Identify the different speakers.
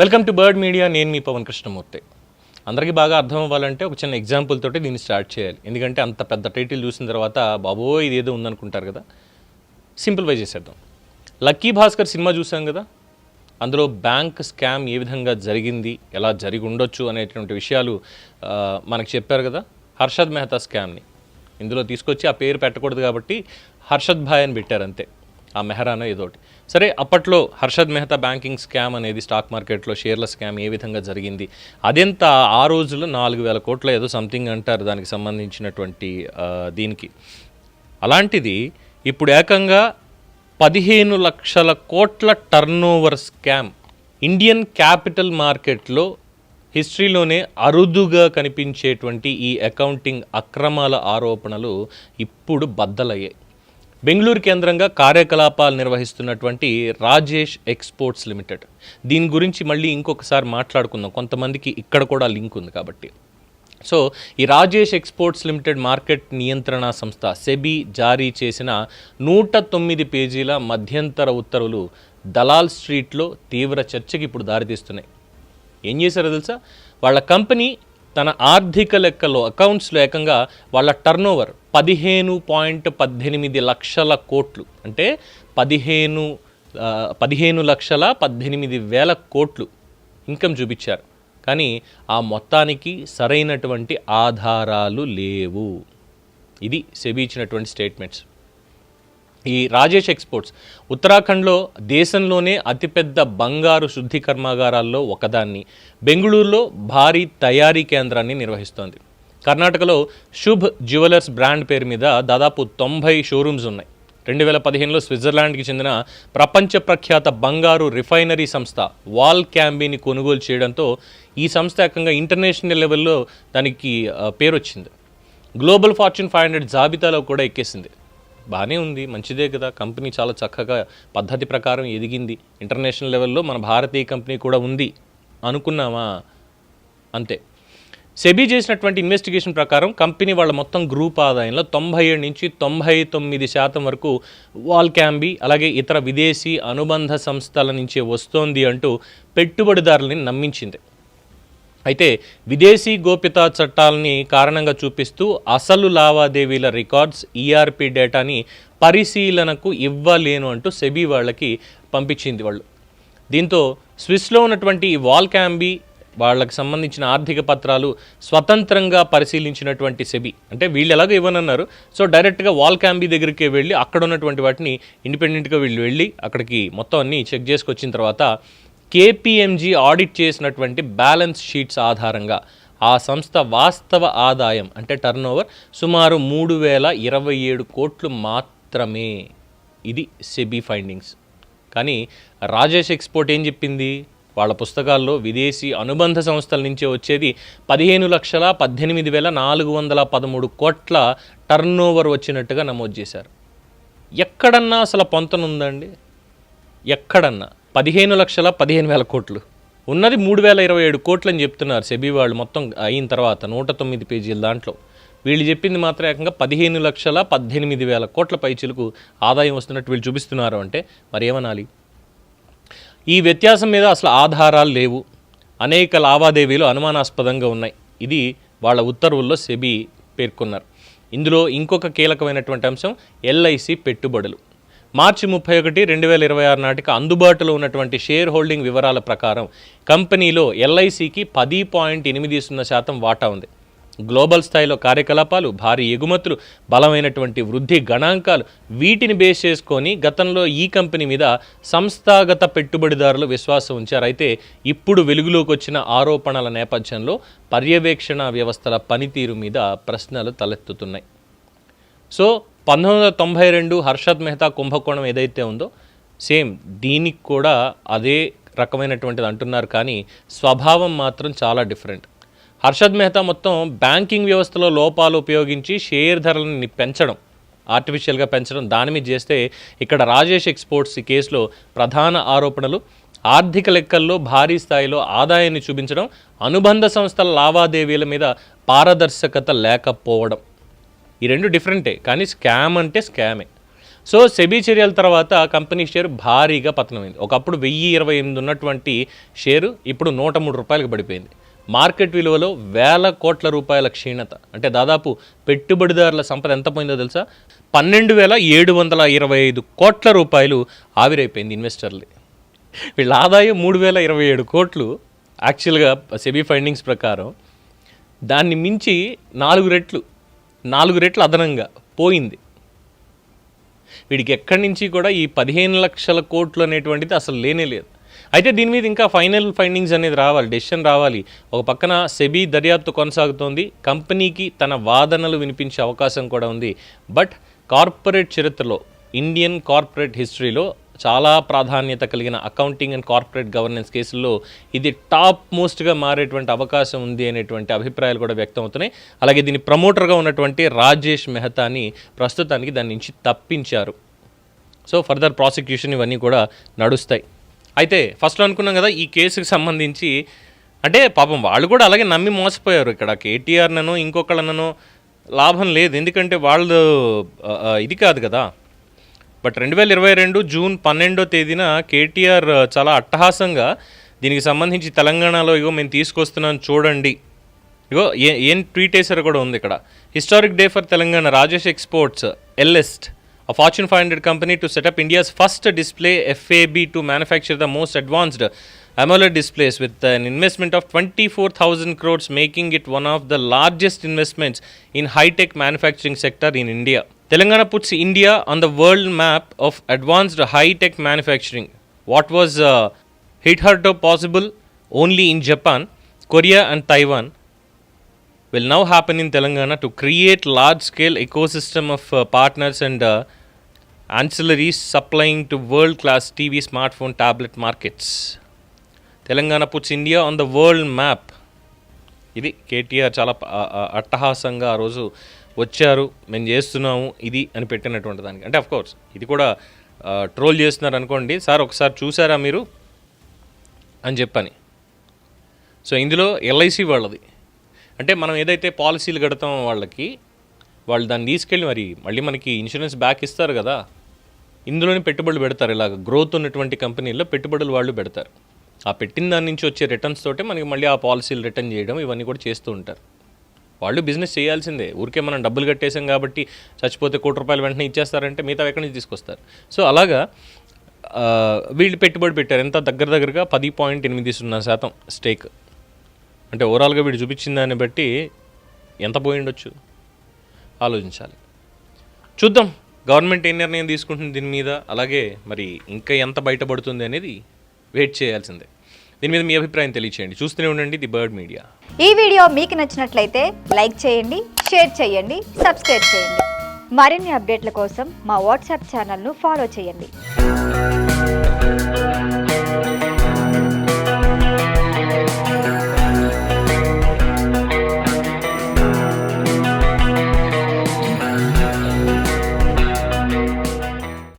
Speaker 1: Welcome to bird media. నేను మీ పవన్ కృష్ణమూర్తి. అందరికీ బాగా అర్థం అవ్వాలంటే ఒక చిన్న ఎగ్జాంపుల్ తోటి దీన్ని స్టార్ట్ చేయాలి. ఎందుకంటే అంత పెద్ద టైటిల్ చూసిన తర్వాత బాబో ఇది ఏదో ఉందనుకుంటారు కదా. సింప్లిఫై చేసేద్దాం. లక్కీ భాస్కర్ సినిమా చూసాం కదా, అందులో బ్యాంక్ స్కామ్ ఏ విధంగా జరిగింది, ఎలా జరిగి ఉండొచ్చు అనేటువంటి విషయాలు మనకు చెప్పారు కదా. హర్షద్ మెహతా స్కామ్ని ఇందులో తీసుకొచ్చి ఆ పేరు పెట్టకూడదు కాబట్టి హర్షద్ భాయ్ అని పెట్టారు అంతే, ఆ మెహరానో ఏదోటి. సరే, అప్పట్లో హర్షద్ మెహతా బ్యాంకింగ్ స్కామ్ అనేది స్టాక్ మార్కెట్లో షేర్ల స్కామ్ ఏ విధంగా జరిగింది, అదెంత ఆ రోజుల్లో 4,000 కోట్ల ఏదో సంథింగ్ అంటారు దానికి సంబంధించినటువంటి దీనికి. అలాంటిది ఇప్పుడు ఏకంగా 15 లక్షల కోట్ల టర్నోవర్ స్కామ్ ఇండియన్ క్యాపిటల్ మార్కెట్లో హిస్టరీలోనే అరుదుగా కనిపించేటువంటి ఈ అకౌంటింగ్ అక్రమాల ఆరోపణలు ఇప్పుడు బద్దలయ్యాయి. బెంగళూరు కేంద్రంగా కార్యకలాపాలు నిర్వహిస్తున్నటువంటి రాజేష్ ఎక్స్పోర్ట్స్ లిమిటెడ్, దీని గురించి మళ్ళీ ఇంకొకసారి మాట్లాడుకుందాం, కొంతమందికి ఇక్కడ కూడా లింక్ ఉంది కాబట్టి. సో ఈ రాజేష్ ఎక్స్పోర్ట్స్ లిమిటెడ్ మార్కెట్ నియంత్రణ సంస్థ సెబీ జారీ చేసిన 109 పేజీల మధ్యంతర ఉత్తర్వులు దలాల్ స్ట్రీట్లో తీవ్ర చర్చకి ఇప్పుడు దారితీస్తున్నాయి. ఏం చేశారో తెలుసా, వాళ్ళ కంపెనీ తన ఆర్థిక లెక్కలో అకౌంట్స్లో ఏకంగా వాళ్ళ టర్నోవర్ 15.18 లక్షల కోట్లు, అంటే 15,18,000 కోట్లు ఇన్కమ్ చూపించారు. కానీ ఆ మొత్తానికి సరైనటువంటి ఆధారాలు లేవు. ఇది సెబీ ఇచ్చినటువంటి స్టేట్మెంట్స్. ఈ రాజేష్ ఎక్స్పోర్ట్స్ ఉత్తరాఖండ్లో దేశంలోనే అతిపెద్ద బంగారు శుద్ధి కర్మాగారాల్లో ఒకదాన్ని, బెంగళూరులో భారీ తయారీ కేంద్రాన్ని నిర్వహిస్తోంది. కర్ణాటకలో శుభ్ జ్యువెలర్స్ బ్రాండ్ పేరు మీద దాదాపు 90 షోరూమ్స్ ఉన్నాయి. 2015లో స్విట్జర్లాండ్కి చెందిన ప్రపంచ ప్రఖ్యాత బంగారు రిఫైనరీ సంస్థ వాల్ క్యాంబీని కొనుగోలు చేయడంతో ఈ సంస్థ ఏకంగా ఇంటర్నేషనల్ లెవెల్లో దానికి పేరు వచ్చింది. గ్లోబల్ ఫార్చ్యూన్ 500 జాబితాలో కూడా ఎక్కేసింది. బాగానే ఉంది, మంచిదే కదా, కంపెనీ చాలా చక్కగా పద్ధతి ప్రకారం ఎదిగింది, ఇంటర్నేషనల్ లెవెల్లో మన భారతీయ కంపెనీ కూడా ఉంది అనుకున్నామా, అంతే. సెబీ చేసినటువంటి ఇన్వెస్టిగేషన్ ప్రకారం కంపెనీ వాళ్ళ మొత్తం గ్రూప్ ఆదాయంలో 97 నుంచి 99% వరకు వాల్ క్యాంబీ అలాగే ఇతర విదేశీ అనుబంధ సంస్థల నుంచే వస్తోంది అంటూ పెట్టుబడిదారులని నమ్మించింది. అయితే విదేశీ గోప్యతా చట్టాలని కారణంగా చూపిస్తూ అసలు లావాదేవీల రికార్డ్స్, ఈఆర్పి డేటాని పరిశీలనకు ఇవ్వలేను అంటూ సెబీ వాళ్ళకి పంపించింది వాళ్ళు. దీంతో స్విస్లో ఉన్నటువంటి ఈ వాల్ క్యాంబీ వాళ్ళకి సంబంధించిన ఆర్థిక పత్రాలు స్వతంత్రంగా పరిశీలించినటువంటి సెబీ, అంటే వీళ్ళు ఎలాగో ఇవ్వనన్నారు, సో డైరెక్ట్గా వాల్ క్యాంబీ దగ్గరికి వెళ్ళి అక్కడ ఉన్నటువంటి వాటిని ఇండిపెండెంట్గా వీళ్ళు వెళ్ళి అక్కడికి మొత్తం అన్నీ చెక్ చేసుకొచ్చిన తర్వాత కేపీఎంజీ ఆడిట్ చేసినటువంటి బ్యాలెన్స్ షీట్స్ ఆధారంగా ఆ సంస్థ వాస్తవ ఆదాయం అంటే టర్నోవర్ సుమారు 3,027 కోట్లు మాత్రమే. ఇది సెబీ ఫైండింగ్స్. కానీ రాజేష్ ఎక్స్పోర్ట్ ఏం చెప్పింది, వాళ్ళ పుస్తకాల్లో విదేశీ అనుబంధ సంస్థల నుంచే వచ్చేది 15,18,413 కోట్ల టర్నోవర్ వచ్చినట్టుగా నమోదు చేశారు. ఎక్కడన్నా అసలు పొంతనుందండి? ఎక్కడన్నా 15,15,000 కోట్లు ఉన్నది 3,027 కోట్లు అని చెప్తున్నారు సెబీ వాళ్ళు. మొత్తం అయిన తర్వాత 109 పేజీల దాంట్లో వీళ్ళు చెప్పింది మాత్రం ఏకంగా 15,18,000 కోట్ల పైచిలకు ఆదాయం వస్తున్నట్టు వీళ్ళు చూపిస్తున్నారు. అంటే మరి ఏమనాలి? ఈ వ్యత్యాసం మీద అసలు ఆధారాలు లేవు, అనేక లావాదేవీలు అనుమానాస్పదంగా ఉన్నాయి. ఇది వాళ్ళ ఉత్తర్వుల్లో సెబీ పేర్కొన్నారు. ఇందులో ఇంకొక కీలకమైనటువంటి అంశం ఎల్ఐసి పెట్టుబడులు. మార్చి 31, 2026 నాటికి అందుబాటులో ఉన్నటువంటి షేర్ హోల్డింగ్ వివరాల ప్రకారం కంపెనీలో ఎల్ఐసికి 10.80% వాటా ఉంది. గ్లోబల్ స్థాయిలో కార్యకలాపాలు, భారీ ఎగుమతులు, బలమైనటువంటి వృద్ధి గణాంకాలు, వీటిని బేస్ చేసుకొని గతంలో ఈ కంపెనీ మీద సంస్థాగత పెట్టుబడిదారులు విశ్వాసం ఉంచారు. అయితే ఇప్పుడు వెలుగులోకి వచ్చిన ఆరోపణల నేపథ్యంలో పర్యవేక్షణ వ్యవస్థల పనితీరు మీద ప్రశ్నలు తలెత్తుతున్నాయి. సో 1992 హర్షద్ మెహతా కుంభకోణం ఏదైతే ఉందో సేమ్ దీనికి కూడా అదే రకమైనటువంటిది అంటున్నారు, కానీ స్వభావం మాత్రం చాలా డిఫరెంట్. హర్షద్ మెహతా మొత్తం బ్యాంకింగ్ వ్యవస్థలో లోపాలు ఉపయోగించి షేర్ ధరలని పెంచడం, ఆర్టిఫిషియల్గా పెంచడం, దాని మీద చేస్తే ఇక్కడ రాజేష్ ఎక్స్పోర్ట్స్ కేసులో ప్రధాన ఆరోపణలు ఆర్థిక లెక్కల్లో భారీ స్థాయిలో ఆదాయాన్ని చూపించడం, అనుబంధ సంస్థల లావాదేవీల మీద పారదర్శకత లేకపోవడం. ఈ రెండు డిఫరెంటే, కానీ స్కామ్ అంటే స్కామే. సో సెబీ చర్యల తర్వాత కంపెనీ షేర్ భారీగా పతనమైంది. ఒకప్పుడు 1028 ఉన్నటువంటి షేరు ఇప్పుడు 103 రూపాయలకు పడిపోయింది. మార్కెట్ విలువలో వేల కోట్ల రూపాయల క్షీణత, అంటే దాదాపు పెట్టుబడిదారుల సంపద ఎంత పోయిందో తెలుసా? 12,725 కోట్ల రూపాయలు ఆవిరైపోయింది ఇన్వెస్టర్లు. వీళ్ళ ఆదాయం 3,027 కోట్లు యాక్చువల్గా సెబీ ఫైండింగ్స్ ప్రకారం. దాన్ని మించి 4 రెట్లు అదనంగా పోయింది. వీడికి ఎక్కడి నుంచి కూడా ఈ 15 లక్షల కోట్లు అనేటువంటిది అసలు లేనే లేదు. అయితే దీని మీద ఇంకా ఫైనల్ ఫైండింగ్స్ అనేది రావాలి, డెసిషన్ రావాలి. ఒక పక్కన సెబీ దర్యాప్తు కొనసాగుతోంది, కంపెనీకి తన వాదనలు వినిపించే అవకాశం కూడా ఉంది. బట్ కార్పొరేట్ చరిత్రలో, ఇండియన్ కార్పొరేట్ హిస్టరీలో చాలా ప్రాధాన్యత కలిగిన అకౌంటింగ్ అండ్ కార్పొరేట్ గవర్నెన్స్ కేసుల్లో ఇది టాప్ మోస్ట్గా మారేటువంటి అవకాశం ఉంది అనేటువంటి అభిప్రాయాలు కూడా వ్యక్తం అవుతున్నాయి. అలాగే దీని ప్రమోటర్గా ఉన్నటువంటి రాజేష్ మెహతాని ప్రస్తుతానికి దాని నుంచి తప్పించారు. సో ఫర్దర్ ప్రాసిక్యూషన్ ఇవన్నీ కూడా నడుస్తాయి. అయితే ఫస్ట్లో అనుకున్నాం కదా ఈ కేసుకి సంబంధించి, అంటే పాపం వాళ్ళు కూడా అలాగే నమ్మి మోసపోయారు. ఇక్కడ కేటీఆర్నో ఇంకొకళ్ళనో లాభం లేదు, ఎందుకంటే వాళ్ళు ఇది కాదు కదా. బట్ 2022 జూన్ 12వ తేదీన కేటీఆర్ చాలా అట్టహాసంగా దీనికి సంబంధించి తెలంగాణలో ఇగో మేము తీసుకొస్తున్నాను చూడండి, ఇగో ఏం ట్వీట్ వేసారో కూడా ఉంది ఇక్కడ. Historic day for Telangana, Rajesh Exports ఎల్ఎస్ట్, a Fortune 500 company to set up India's first display FAB to manufacture the most advanced AMOLED displays with an investment of 24,000 crores, making it one of the largest investments in high-tech manufacturing sector in India. Telangana puts India on the world map of advanced high-tech manufacturing. What was hitherto possible only in Japan, Korea and Taiwan will now happen in Telangana to create large-scale ecosystem of partners and ancillaries supplying to world-class TV, smartphone, tablet markets. Telangana puts India on the world map. ఇది కేటీఆర్ చాలా అట్టహాసంగా ఆ రోజు వచ్చారు, మేము చేస్తున్నాము ఇది అని పెట్టినటువంటి దానికి. అంటే అఫ్కోర్స్ ఇది కూడా ట్రోల్ చేస్తున్నారు అనుకోండి, సార్ ఒకసారి చూసారా మీరు అని చెప్పని. సో ఇందులో ఎల్ఐసి వాళ్ళది, అంటే మనం ఏదైతే పాలసీలు కడతాం వాళ్ళకి, వాళ్ళు దాన్ని తీసుకెళ్ళి మళ్ళీ మనకి ఇన్సూరెన్స్ బ్యాక్ ఇస్తారు కదా, ఇందులోనే పెట్టుబడులు పెడతారు. ఇలాగ గ్రోత్ ఉన్నటువంటి కంపెనీల్లో పెట్టుబడులు వాళ్ళు పెడతారు. ఆ పెట్టిన దాని నుంచి వచ్చే రిటర్న్స్ తోటే మనకి మళ్ళీ ఆ పాలసీలు రిటర్న్ చేయడం ఇవన్నీ కూడా చేస్తూ ఉంటారు. వాళ్ళు బిజినెస్ చేయాల్సిందే, ఊరికే మనం డబ్బులు కట్టేసాం కాబట్టి చచ్చిపోతే ₹1 వెంటనే ఇచ్చేస్తారంటే మిగతా ఎక్కడి నుంచి తీసుకొస్తారు. సో అలాగా వీళ్ళు పెట్టుబడి పెట్టారు. ఎంత దగ్గరగా 10.80% స్టేక్. అంటే ఓవరాల్గా వీడు చూపించిన దాన్ని బట్టి ఎంత పోయి ఉండొచ్చు ఆలోచించాలి. చూద్దాం గవర్నమెంట్ ఏం నిర్ణయం తీసుకుంటుంది దీని మీద, అలాగే మరి ఇంకా ఎంత బయటపడుతుంది అనేది వెయిట్ చేయాల్సిందే. దీని మీద మీ అభిప్రాయం తెలియచేయండి. చూస్తూనే ఉండండి ది బర్డ్ మీడియా.
Speaker 2: ఈ వీడియో మీకు నచ్చినట్లయితే లైక్ చేయండి, షేర్ చేయండి, సబ్స్క్రైబ్ చేయండి. మరిన్ని అప్డేట్ల కోసం మా వాట్సాప్ ఛానల్ను ఫాలో చేయండి.